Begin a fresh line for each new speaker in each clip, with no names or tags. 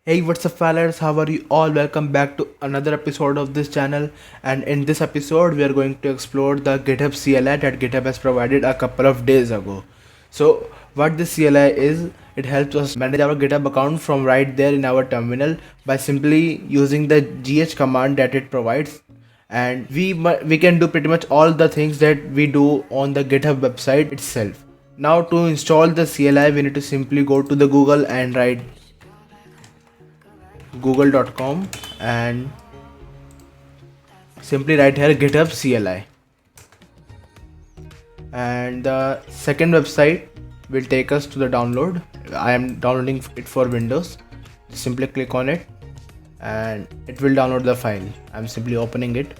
Hey, what's up, fellas? How are you all? Welcome back to another episode of this channel. And in this episode, we are going to explore the GitHub CLI that GitHub has provided a couple of days ago. So, what this CLI is, it helps us manage our GitHub account from right there in our terminal by simply using the gh command that it provides. And we can do pretty much all the things that we do on the GitHub website itself. Now, to install the CLI, we need to simply go to the Google and write google.com and simply write here GitHub CLI, and the second website will take us to the download. I am downloading it for Windows. Simply click on it and it will download the file. I'm simply opening it.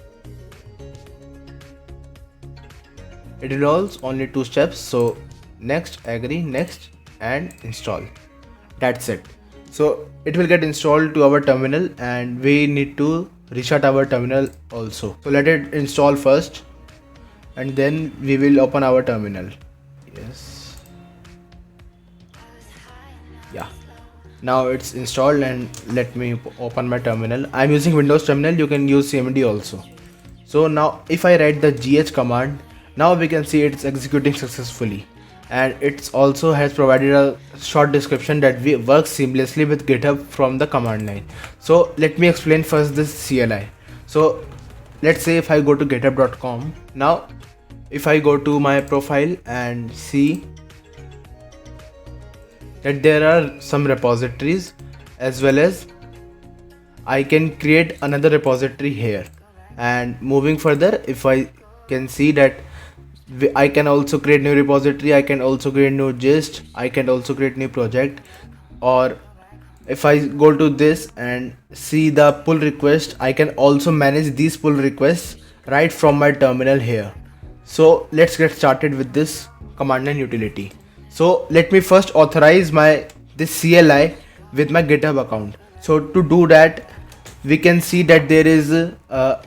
It involves only 2 steps, so next, agree, next, and install. That's it. So it will get installed to our terminal and we need to restart our terminal also. So let it install first and then we will open our terminal. Yes. Yeah. Now it's installed and let me open my terminal. I'm using Windows terminal. You can use CMD also. So now if I write the gh command, now we can see it's executing successfully. And it also has provided a short description that we work seamlessly with GitHub from the command line. So let me explain first this CLI. So let's say if I go to github.com, now if I go to my profile and see that there are some repositories, as well as I can create another repository here. And moving further, if I can see that I can also create new repository, I can also create new gist, I can also create new project. Or if I go to this and see the pull request, I can also manage these pull requests right from my terminal here. So let's get started with this command line utility. So let me first authorize this CLI with my GitHub account. So to do that, we can see that there is a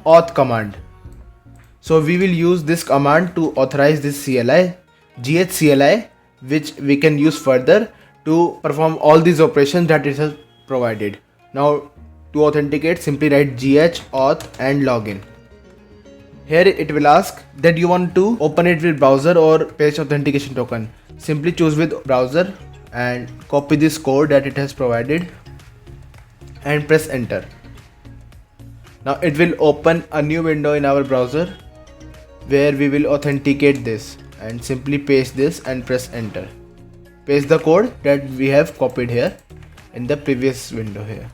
auth command. So we will use this command to authorize this CLI, ghcli, which we can use further to perform all these operations that it has provided. Now to authenticate, simply write gh auth and login. Here it will ask that you want to open it with browser or paste authentication token. Simply choose with browser and copy this code that it has provided and press enter. Now it will open a new window in our browser where we will authenticate this, and simply paste this and press enter. Paste the code that we have copied here in the previous window here,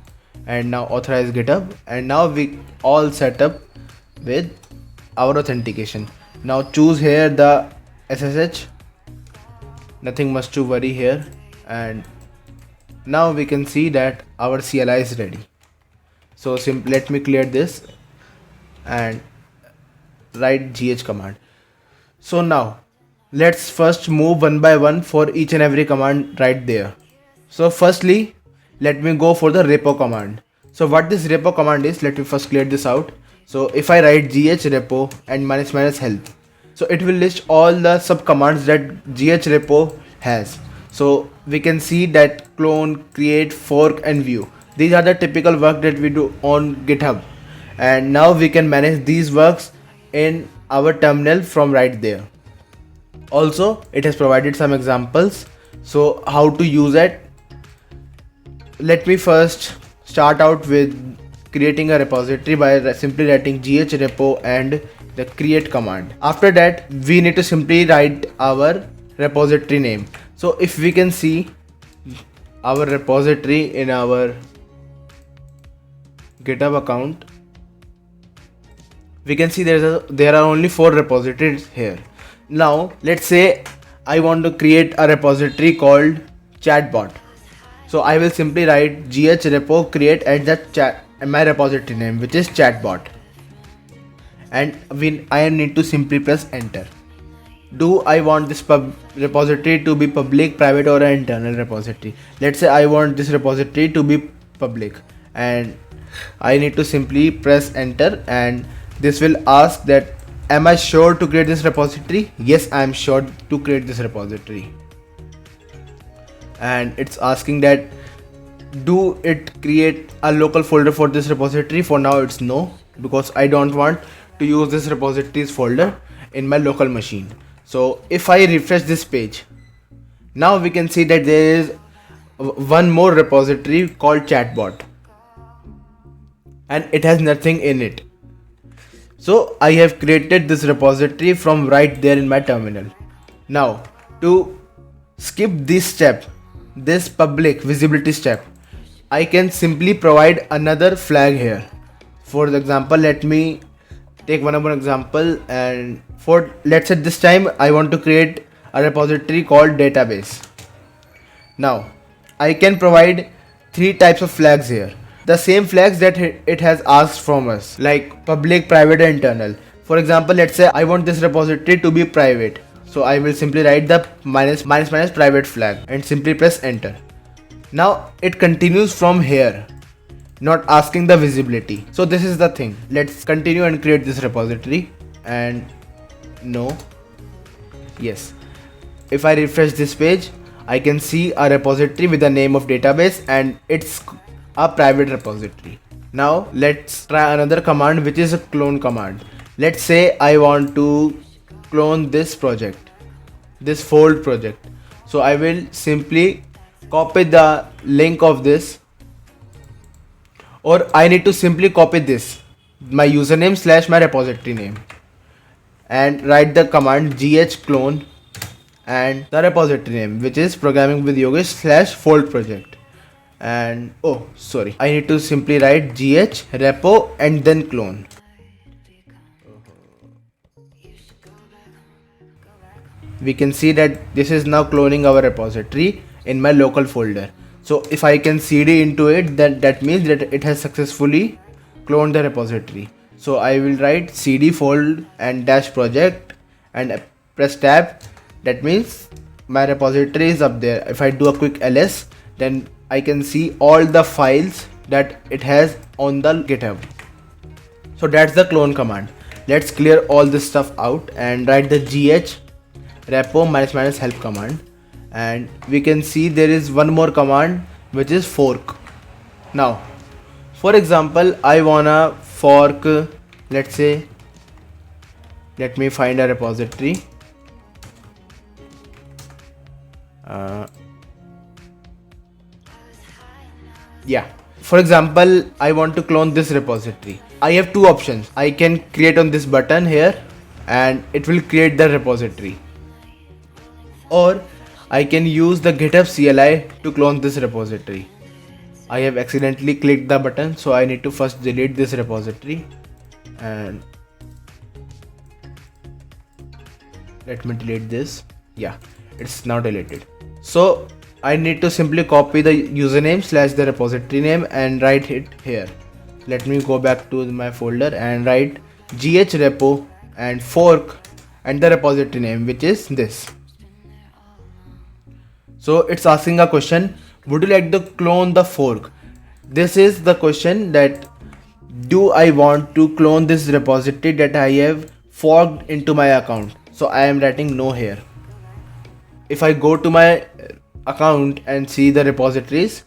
and now authorize GitHub, and now we all set up with our authentication. Now choose here the SSH, nothing much to worry here, and now we can see that our CLI is ready. So let me clear this and write gh command. So now let's first move one by one for each and every command right there. So firstly, let me go for the repo command. So what this repo command is, let me first clear this out. So if I write gh repo and -- help, so it will list all the sub commands that gh repo has. So we can see that clone, create, fork and view. These are the typical work that we do on GitHub, and now we can manage these works in our terminal from right there. Also it has provided some examples, so how to use it. Let me first start out with creating a repository by simply writing gh repo and the create command. After that we need to simply write our repository name. So if we can see our repository in our GitHub account, we can see there are only 4 repositories here. Now let's say I want to create a repository called chatbot. So I will simply write gh repo create at the chat my repository name, which is chatbot, and I need to simply press enter. Do I want this repository to be public, private or an internal repository? Let's say I want this repository to be public, and I need to simply press enter, and this will ask that am I sure to create this repository? Yes, I am sure to create this repository. And it's asking that do it create a local folder for this repository? For now it's no, because I don't want to use this repositories folder in my local machine. So if I refresh this page, now we can see that there is one more repository called chatbot, and it has nothing in it. So I have created this repository from right there in my terminal. Now to skip this step, this public visibility step, I can simply provide another flag here. For example, let me take one more example, and for let's say this time I want to create a repository called database. Now I can provide three types of flags here, the same flags that it has asked from us, like public, private and internal. For example, let's say I want this repository to be private, so I will simply write the minus private flag and simply press enter. Now it continues from here, not asking the visibility. So this is the thing. Let's continue and create this repository, and no, yes. If I refresh this page, I can see a repository with the name of database, and it's a private repository. Now let's try another command, which is a clone command. Let's say I want to clone this project, this fold project. So I will simply copy the link of this, or I need to simply copy this, my username slash my repository name, and write the command gh-clone and the repository name, which is programming with Yogesh slash fold project. And oh sorry, I need to simply write gh repo and then clone. We can see that this is now cloning our repository in my local folder. So if I can cd into it, then that means that it has successfully cloned the repository. So I will write cd fold and dash project and press tab. That means my repository is up there. If I do a quick ls, then I can see all the files that it has on the GitHub. So that's the clone command. Let's clear all this stuff out and write the gh repo -- help command, and we can see there is one more command, which is fork. Now for example, I wanna fork, let's say, let me find a repository. Yeah, for example, I want to clone this repository. I have two options. I can create on this button here and it will create the repository, or I can use the GitHub CLI to clone this repository. I have accidentally clicked the button, so I need to first delete this repository, and let me delete this. Yeah, it's now deleted. So I need to simply copy the username slash the repository name and write it here. Let me go back to my folder and write gh repo and fork and the repository name, which is this. So it's asking a question, would you like to clone the fork? This is the question, that do I want to clone this repository that I have forked into my account? So I am writing no here. If I go to my account and see the repositories,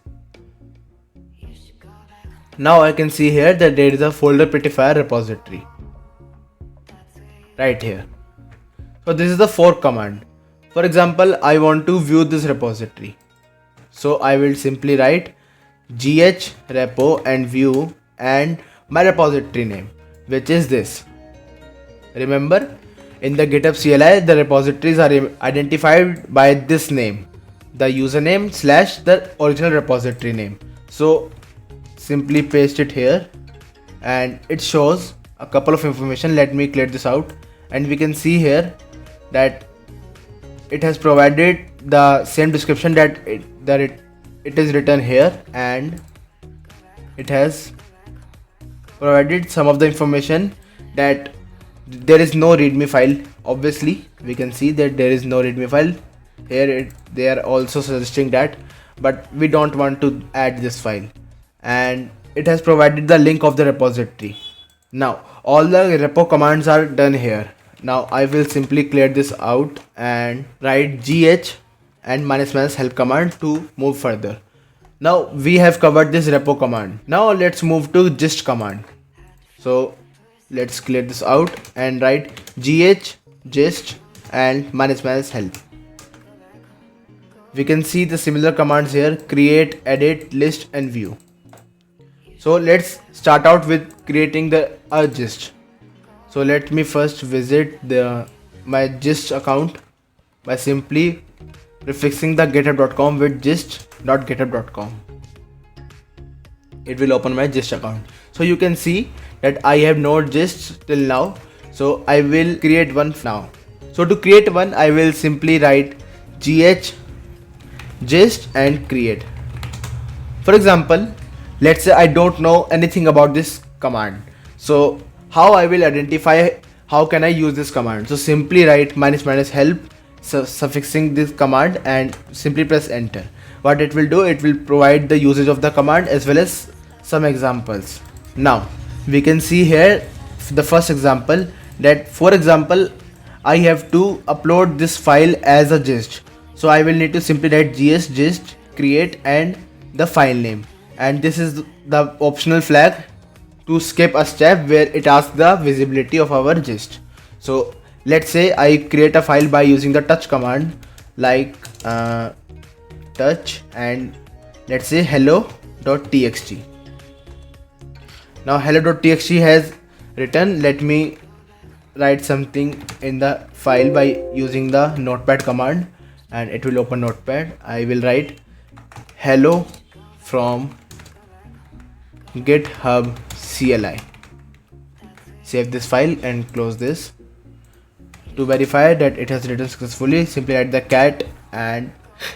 now I can see here that there is a folder prettifier repository right here. So this is the fork command. For example, I want to view this repository, so I will simply write gh repo and view and my repository name, which is this. Remember, in the GitHub CLI, the repositories are identified by this name, the username slash the original repository name. So simply paste it here and it shows a couple of information. Let me clear this out, and we can see here that it has provided the same description that it is written here, and it has provided some of the information that there is no readme file. Obviously we can see that there is no readme file here. They are also suggesting that, but we don't want to add this file, and it has provided the link of the repository. Now all the repo commands are done here. Now I will simply clear this out and write gh and -- help command to move further. Now we have covered this repo command. Now let's move to gist command. So let's clear this out and write gh gist and minus help. We can see the similar commands here: create, edit, list and view. So let's start out with creating the gist. So let me first visit my gist account by simply prefixing the github.com with gist.github.com. It will open my gist account. So you can see that I have no gist till now. So I will create one now. So to create one, I will simply write gh gist and create. For example, let's say I don't know anything about this command. So how I will identify how can I use this command? So simply write minus help, suffixing this command and simply press enter. What it will do, it will provide the usage of the command as well as some examples. Now we can see here the first example, that for example I have to upload this file as a gist. So I will need to simply write gist create and the file name, and this is the optional flag to skip a step where it asks the visibility of our gist. So let's say I create a file by using the touch command, like touch, and let's say hello.txt. Now hello.txt has written. Let me write something in the file by using the notepad command, and it will open notepad. I will write hello from GitHub CLI. Save this file and close this. To verify that it has written successfully, simply write the cat and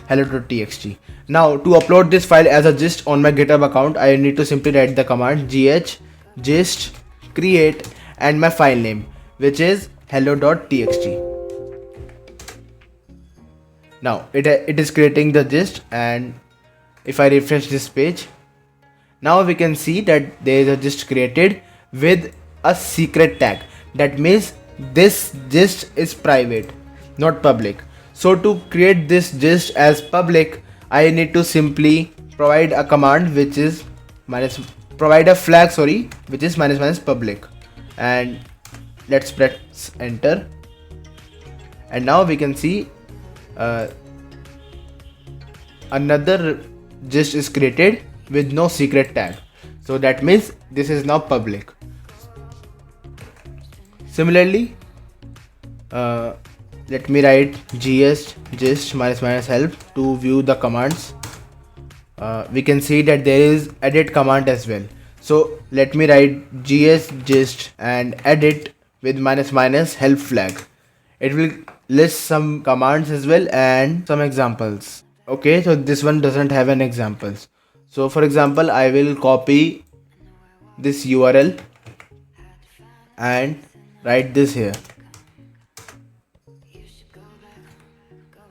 hello.txt. Now to upload this file as a gist on my GitHub account, I need to simply write the command gh gist create and my file name, which is hello.txt. Now it is creating the gist, and if I refresh this page, now we can see that there is a gist created with a secret tag. That means this gist is private, not public. So to create this gist as public, I need to simply provide a command which is provide a flag, which is minus public, and let's press enter. And now we can see another gist is created with no secret tag. So that means this is now public. Similarly, let me write gist minus help to view the commands. We can see that there is edit command as well. So let me write gist and edit with minus help flag. It will list some commands as well and some examples. Okay, so this one doesn't have an examples. So for example, I will copy this URL and write this here.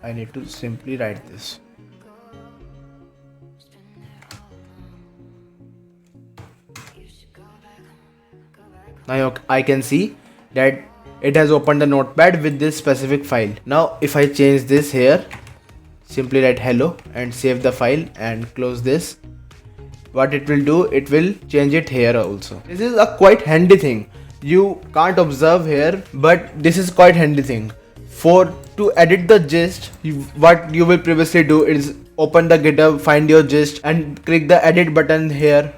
I need to simply write this. Now I can see that it has opened the notepad with this specific file. Now if I change this here, simply write hello and save the file and close this. What it will do, it will change it here also. This is a quite handy thing. You can't observe here, but this is quite handy thing. To edit the gist, what you will previously do is open the GitHub, find your gist and click the edit button here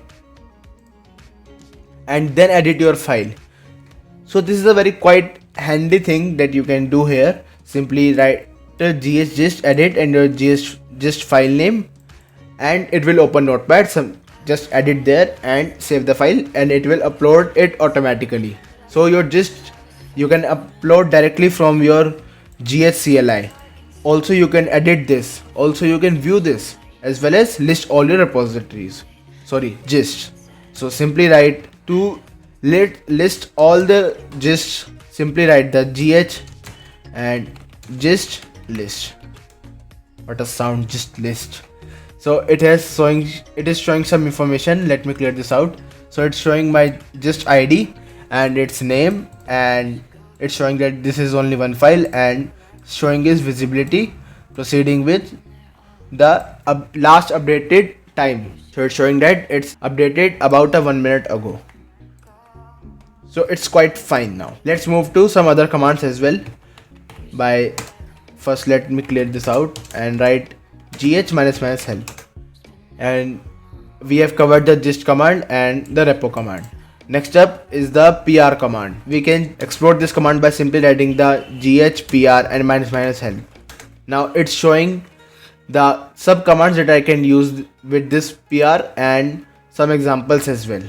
and then edit your file. So this is a very quite handy thing that you can do here. Simply write the gist edit and your gist file name, and it will open notepad. Just edit there and save the file, and it will upload it automatically. So your gist you can upload directly from your GHCLI. Also you can edit this, also you can view this, as well as list all your repositories. Gist. So simply write to list all the gist, simply write the gh and gist list. What a sound, gist list. So it is showing some information. Let me clear this out. So it's showing my gist ID and its name, and it's showing that this is only one file, and showing its visibility, proceeding with the last updated time. So it's showing that it's updated about a 1 minute ago. So it's quite fine now. Let's move to some other commands as well. By first let me clear this out and write gh ---- help. And we have covered the gist command and the repo command. Next up is the pr command. We can explore this command by simply writing the gh pr and ---- help. Now it's showing the sub commands that I can use with this pr and some examples as well.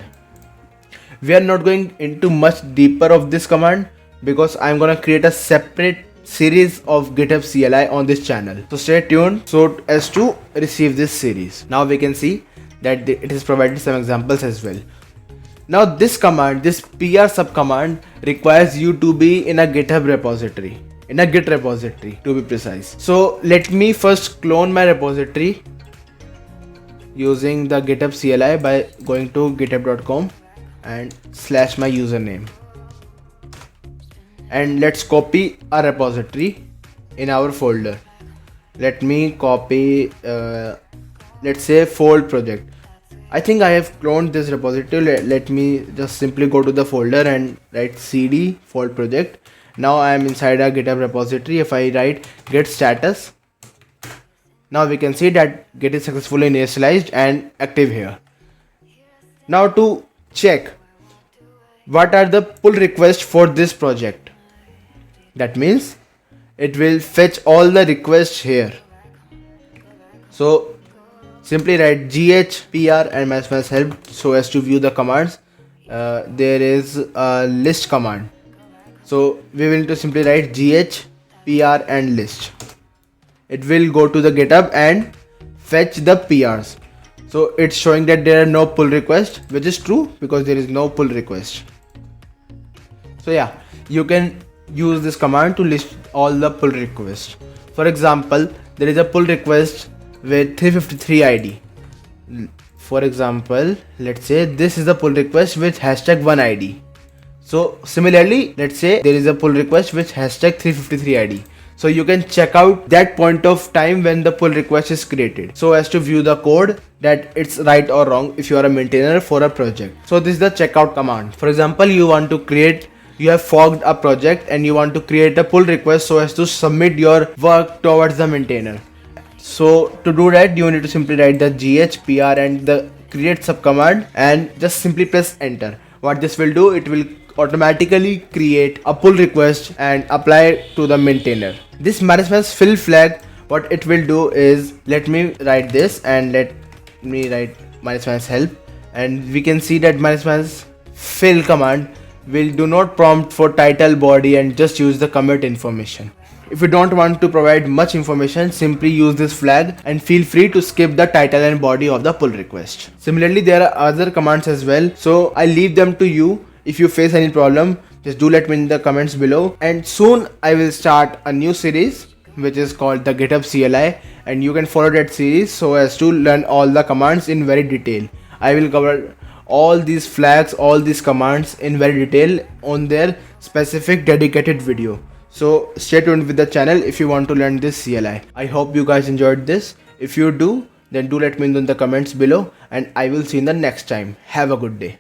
We are not going into much deeper of this command because I'm gonna create a separate series of GitHub CLI on this channel. So stay tuned so as to receive this series. Now we can see that it has provided some examples as well. Now this command, this pr sub command requires you to be in a GitHub repository, in a Git repository to be precise. So let me first clone my repository using the GitHub CLI by going to github.com and / my username. And let's copy a repository in our folder. Let me copy let's say fold project. I think I have cloned this repository. Let me just simply go to the folder and write cd fold project. Now I am inside a GitHub repository. If I write git status, now we can see that Git is successfully initialized and active here. Now to check what are the pull requests for this project, that means it will fetch all the requests here. So simply write gh pr and ---- help so as to view the commands. There is a list command, so we will need to simply write gh pr and list. It will go to the GitHub and fetch the PRs. So it's showing that there are no pull requests, which is true because there is no pull request. So yeah, you can use this command to list all the pull requests. For example, there is a pull request with 353 ID. For example, let's say this is a pull request with #1 ID. So similarly, let's say there is a pull request with #353 ID. So you can check out that point of time when the pull request is created so as to view the code that it's right or wrong if you are a maintainer for a project. So this is the checkout command. For example, you have forked a project and you want to create a pull request so as to submit your work towards the maintainer. So to do that, you need to simply write the gh pr and the create sub command and just simply press enter. What this will do, it will automatically create a pull request and apply it to the maintainer. This ---- fill flag, what it will do is, let me write this and let me write ---- help, and we can see that ---- fill command will do not prompt for title, body, and just use the commit information. If you don't want to provide much information, simply use this flag and feel free to skip the title and body of the pull request. Similarly, there are other commands as well, so I leave them to you. If you face any problem, just do let me in the comments below. And soon I will start a new series which is called the GitHub CLI, and you can follow that series so as to learn all the commands in very detail. I will cover all these flags, all these commands in very detail on their specific dedicated video. So stay tuned with the channel if you want to learn this CLI. I hope you guys enjoyed this. If you do, then do let me know in the comments below, and I will see you in the next time. Have a good day.